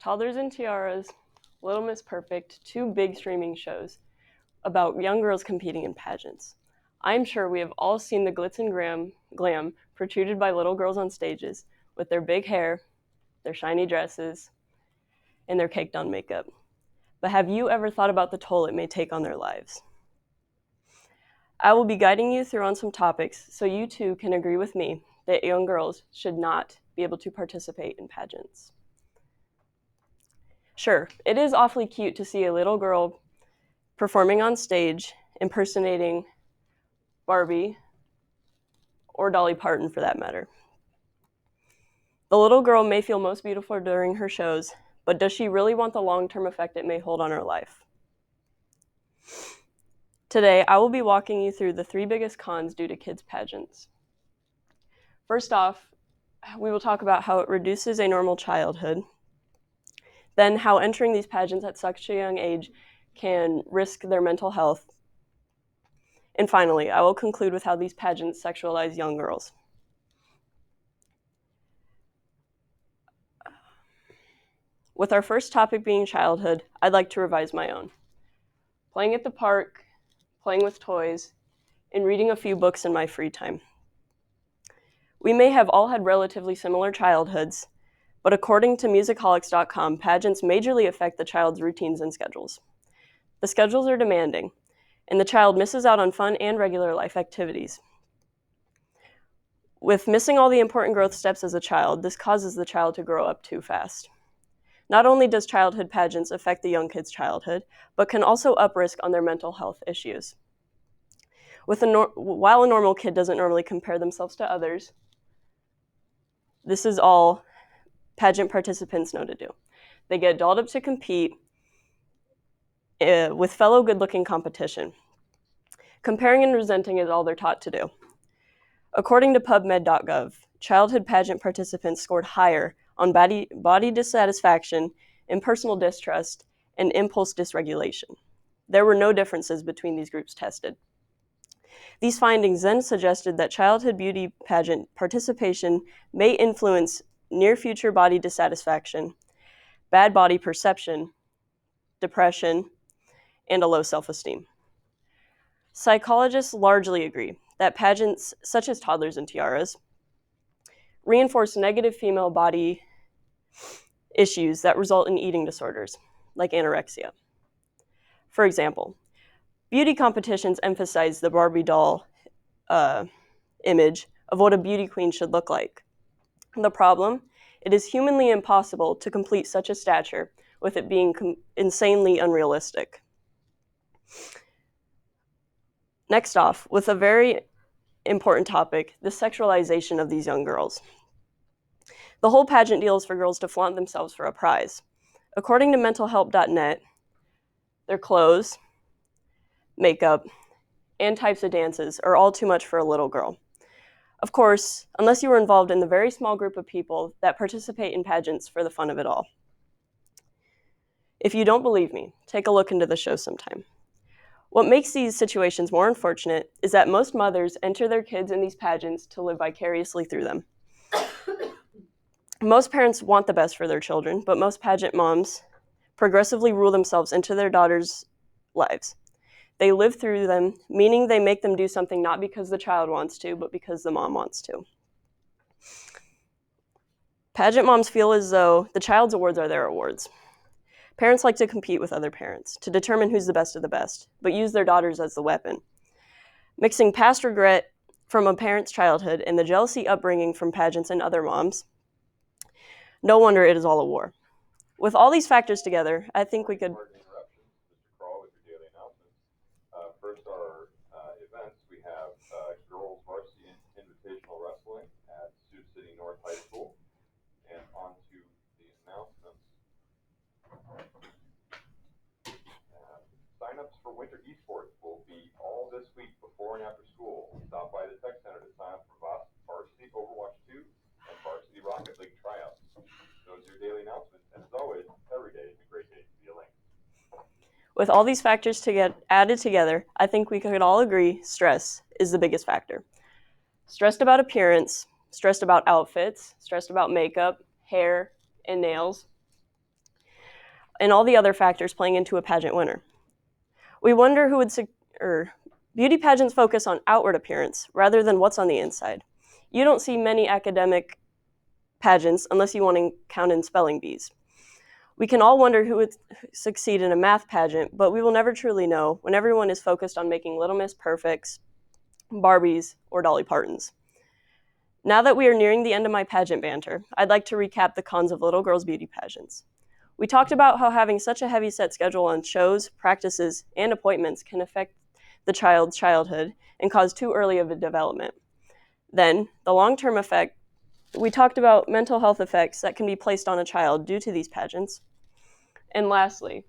Toddlers and Tiaras, Little Miss Perfect, two big streaming shows about young girls competing in pageants. I'm sure we have all seen the glitz and glam protruded by little girls on stages with their big hair, their shiny dresses, and their caked on makeup. But have you ever thought about the toll it may take on their lives? I will be guiding you through on some topics so you too can agree with me that young girls should not be able to participate in pageants. Sure, it is awfully cute to see a little girl performing on stage, impersonating Barbie or Dolly Parton for that matter. The little girl may feel most beautiful during her shows, but does she really want the long-term effect it may hold on her life? Today, I will be walking you through the 3 biggest cons due to kids' pageants. First off, we will talk about how it reduces a normal childhood. Then how entering these pageants at such a young age can risk their mental health. And finally, I will conclude with how these pageants sexualize young girls. With our first topic being childhood, I'd like to revise my own. Playing at the park, playing with toys, and reading a few books in my free time. We may have all had relatively similar childhoods, but according to musicaholics.com, pageants majorly affect the child's routines and schedules. The schedules are demanding, and the child misses out on fun and regular life activities. With missing all the important growth steps as a child, this causes the child to grow up too fast. Not only does childhood pageants affect the young kid's childhood, but can also up-risk on their mental health issues. While a normal kid doesn't normally compare themselves to others, this is all pageant participants know to do. They get dolled up to compete with fellow good-looking competition. Comparing and resenting is all they're taught to do. According to PubMed.gov, childhood pageant participants scored higher on body dissatisfaction, impersonal distrust, and impulse dysregulation. There were no differences between these groups tested. These findings then suggested that childhood beauty pageant participation may influence near-future body dissatisfaction, bad body perception, depression, and a low self-esteem. Psychologists largely agree that pageants, such as toddlers and tiaras, reinforce negative female body issues that result in eating disorders, like anorexia. For example, beauty competitions emphasize the Barbie doll image of what a beauty queen should look like. The problem, it is humanly impossible to complete such a stature with it being insanely unrealistic. Next off, with a very important topic, the sexualization of these young girls. The whole pageant deal is for girls to flaunt themselves for a prize. According to mentalhelp.net, their clothes, makeup, and types of dances are all too much for a little girl. Of course, unless you were involved in the very small group of people that participate in pageants for the fun of it all. If you don't believe me, take a look into the show sometime. What makes these situations more unfortunate is that most mothers enter their kids in these pageants to live vicariously through them. Most parents want the best for their children, but most pageant moms progressively rule themselves into their daughters' lives. They live through them, meaning they make them do something not because the child wants to, but because the mom wants to. Pageant moms feel as though the child's awards are their awards. Parents like to compete with other parents to determine who's the best of the best, but use their daughters as the weapon. Mixing past regret from a parent's childhood and the jealousy upbringing from pageants and other moms, no wonder it is all a war. With all these factors together, I think we could... First, our events, we have girls varsity invitational wrestling at Sioux City North High School. And on to the announcements. Sign-ups for winter esports will be all this week before and after school. Stop by the tech center to sign up for varsity Overwatch 2 and varsity Rocket League tryouts. Those are your daily announcements. And as always, every day is a great day to be a Link. With all these factors to get added together, I think we could all agree stress is the biggest factor. Stressed about appearance, stressed about outfits, stressed about makeup, hair, and nails. and all the other factors playing into a pageant winner. We wonder who would beauty pageants focus on outward appearance rather than what's on the inside. You don't see many academic pageants unless you want to count in spelling bees. We can all wonder who would succeed in a math pageant, but we will never truly know when everyone is focused on making Little Miss Perfects, Barbies, or Dolly Partons. Now that we are nearing the end of my pageant banter, I'd like to recap the cons of little girls' beauty pageants. We talked about how having such a heavy set schedule on shows, practices, and appointments can affect the child's childhood and cause too early of a development. Then, the long-term effect, we talked about mental health effects that can be placed on a child due to these pageants. And lastly,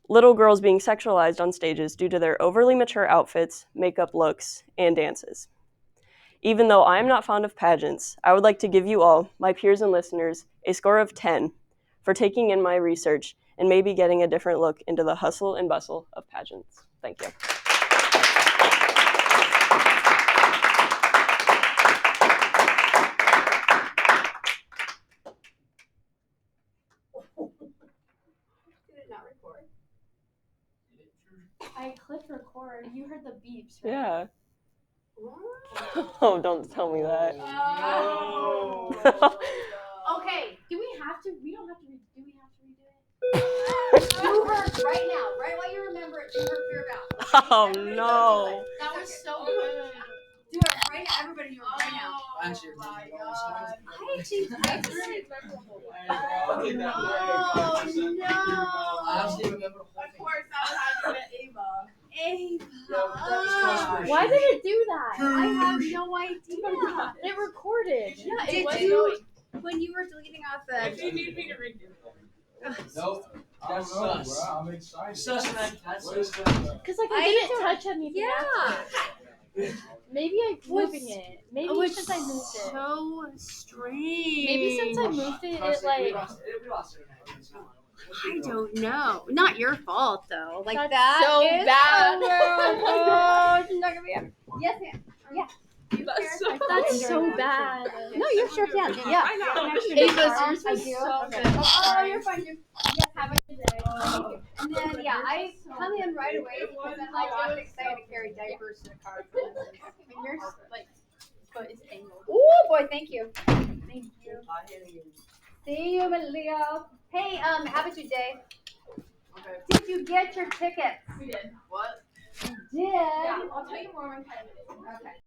little girls being sexualized on stages due to their overly mature outfits, makeup looks, and dances. Even though I am not fond of pageants, I would like to give you all, my peers and listeners, a score of 10 for taking in my research and maybe getting a different look into the hustle and bustle of pageants. Thank you. Did it not record? I clicked record. You heard the beeps, right? Yeah. Oh, don't tell me that. Oh. Okay. Do we have to? We don't have to. Do we have to redo it? Do her right now. Right while you remember it. Do her fear about. Oh Everybody no. that was so good. Do it right now. Everybody do it right now. Oh my god. I actually no. Of course, I was having Ava. Ava. Why did it do that? I have no idea. It recorded. Yeah, it was going. When you were deleting off the. If you need me to redo it. Nope. That's sus. I'm excited. Sus, man. That's sus. Because I didn't touch anything. Yeah. Maybe I'm moving it. Maybe since I moved it. So strange. Maybe since I moved it, it like. We lost it. I don't know. Not your fault though. Like That's so bad. Oh my gosh. Not gonna be able. Yes, ma'am. Yeah. That's so bad. No, you sure can. Yeah. I know. Ava's yours I was do. so Okay. good. Oh, you're fine. Yes, have a good day. Thank you. And then I come in right away because then I was excited to carry diapers to the car. And yours foot is tangled. Oh boy, thank you. Thank you. See you, Malia. Hey, have a good day. Okay. Did you get your tickets? We did. What? You did. Yeah, I'll tell you more when time it is. Okay.